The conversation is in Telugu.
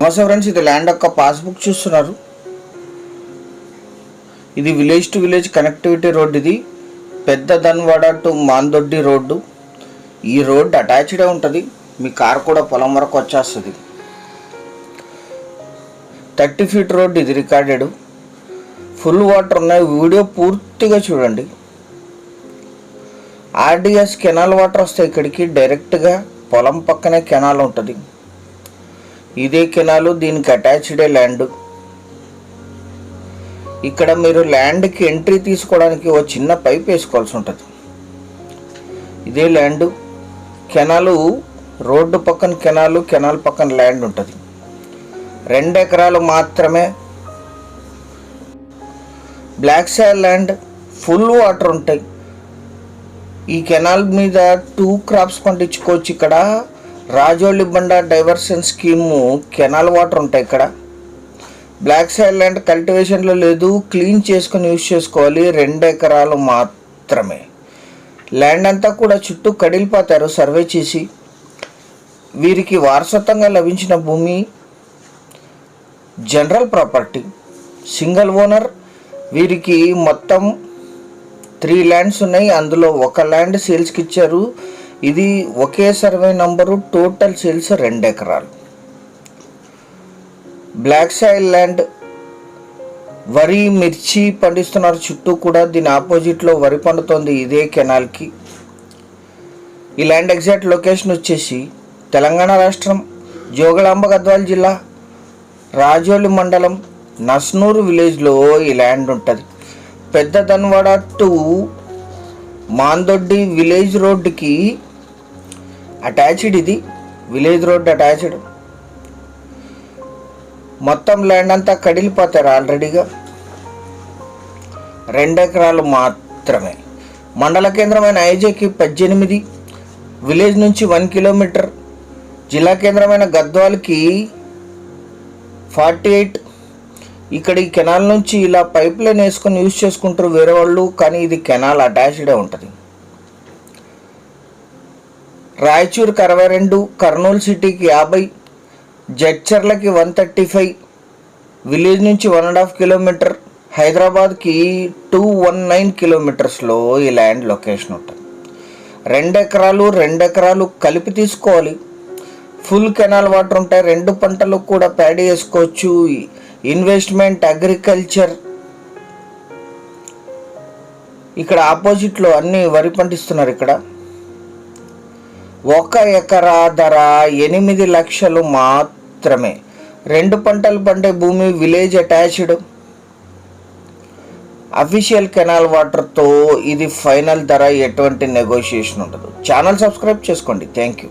నమస్తే ఫ్రెండ్స్, ఇది ల్యాండ్ యొక్క పాస్బుక్ చూస్తున్నారు. ఇది village to village connectivity road. ఇది పెద్ద ధన్వాడ టు మాందొడ్డి రోడ్డు. ఈ రోడ్ అటాచ్డే ఉంటుంది. మీ కార్ కూడా పొలం వరకు వచ్చేస్తుంది. 30 ఫీట్ రోడ్. ఇది రికార్డెడ్. ఫుల్ వాటర్ ఉన్నాయి. వీడియో పూర్తిగా చూడండి. ఆర్డిఎస్ కెనాల్ వాటర్ వస్తాయి ఇక్కడికి డైరెక్ట్గా. పొలం పక్కనే కెనాల్ ఉంటుంది. ఇదే కెనాలు, దీనికి అటాచ్డే ల్యాండ్. ఇక్కడ మీరు ల్యాండ్కి ఎంట్రీ తీసుకోవడానికి ఓ చిన్న పైప్ వేసుకోవాల్సి ఉంటుంది. ఇదే ల్యాండ్. కెనాలు రోడ్డు పక్కన కెనాలు, కెనాల్ పక్కన ల్యాండ్ ఉంటుంది. 2 ఎకరాలు మాత్రమే. Black soil land. Full water ఉంటాయి. ఈ కెనాల్ మీద 2 క్రాప్స్ పండించుకోవచ్చు. ఇక్కడ రాజోలి బండ డైవర్షన్ స్కీము కెనాల్ వాటర్ ఉంటాయి ఇక్కడ. బ్లాక్ సాయిల్ ల్యాండ్ కల్టివేషన్లో లేదు, క్లీన్ చేసుకొని యూజ్ చేసుకోవాలి. 2 ఎకరాలు మాత్రమే. ల్యాండ్ అంతా కూడా చుట్టూ కడిలిపోతారు సర్వే చేసి. వీరికి వారసత్వంగా లభించిన భూమి జనరల్ ప్రాపర్టీ, సింగిల్ ఓనర్. వీరికి మొత్తం 3 ల్యాండ్స్ ఉన్నాయి. అందులో ఒక ల్యాండ్ సేల్స్కి ఇచ్చారు. ఇది ఒకే సర్వే నంబరు. టోటల్ సేల్స్ 2 ఎకరాలు. Black soil land. వరి, మిర్చి పండిస్తున్నారు చుట్టూ కూడా. దీని ఆపోజిట్లో వరి పండుతోంది ఇదే కెనాల్కి. ఈ ల్యాండ్ ఎగ్జాక్ట్ లొకేషన్ వచ్చేసి తెలంగాణ రాష్ట్రం, జోగులాంబ గద్వాల జిల్లా, రాజోలి మండలం, నస్నూరు విలేజ్లో ఈ ల్యాండ్ ఉంటుంది. పెద్ద ధన్వాడ టు మాందొడ్డి విలేజ్ రోడ్డుకి అటాచ్డ్. ఇది విలేజ్ రోడ్ అటాచ్డ్. మొత్తం ల్యాండ్ అంతా కడిలిపోతారు ఆల్రెడీగా. 2 ఎకరాలు మాత్రమే. మండల కేంద్రమైన ఐజేకి 18, విలేజ్ నుంచి 1 కిలోమీటర్, జిల్లా కేంద్రమైన గద్వాలకి 48. ఇక్కడ ఈ కెనాల్ నుంచి ఇలా పైప్ లైన్ వేసుకొని యూజ్ చేసుకుంటారు వేరే వాళ్ళు, కానీ ఇది కెనాల్ అటాచ్డే ఉంటుంది. రాయచూరుకి 62, కర్నూలు సిటీకి 50, జడ్చర్లకి 135, విలేజ్ నుంచి 1.5 కిలోమీటర్, హైదరాబాద్కి 219 కిలోమీటర్స్లో ఈ ల్యాండ్ లొకేషన్ ఉంటుంది. 2 ఎకరాలు 2 ఎకరాలు కలిపి తీసుకోవాలి. ఫుల్ కెనాల్ వాటర్ ఉంటాయి. 2 పంటలు కూడా ప్యాడీ వేసుకోవచ్చు. Investment, agriculture. ఇక్కడ ఆపోజిట్లో అన్ని వరి పండిస్తున్నారు. ఇక్కడ 1 ఎకరా ధర 8 లక్షలు మాత్రమే. 2 పంటలు పండే భూమి, విలేజ్ అటాచ్డ్, అఫీషియల్ కెనాల్ వాటర్తో ఇది ఫైనల్ ధర. ఎటువంటి నెగోషియేషన్ ఉండదు. ఛానల్ సబ్స్క్రైబ్ చేసుకోండి. Thank you.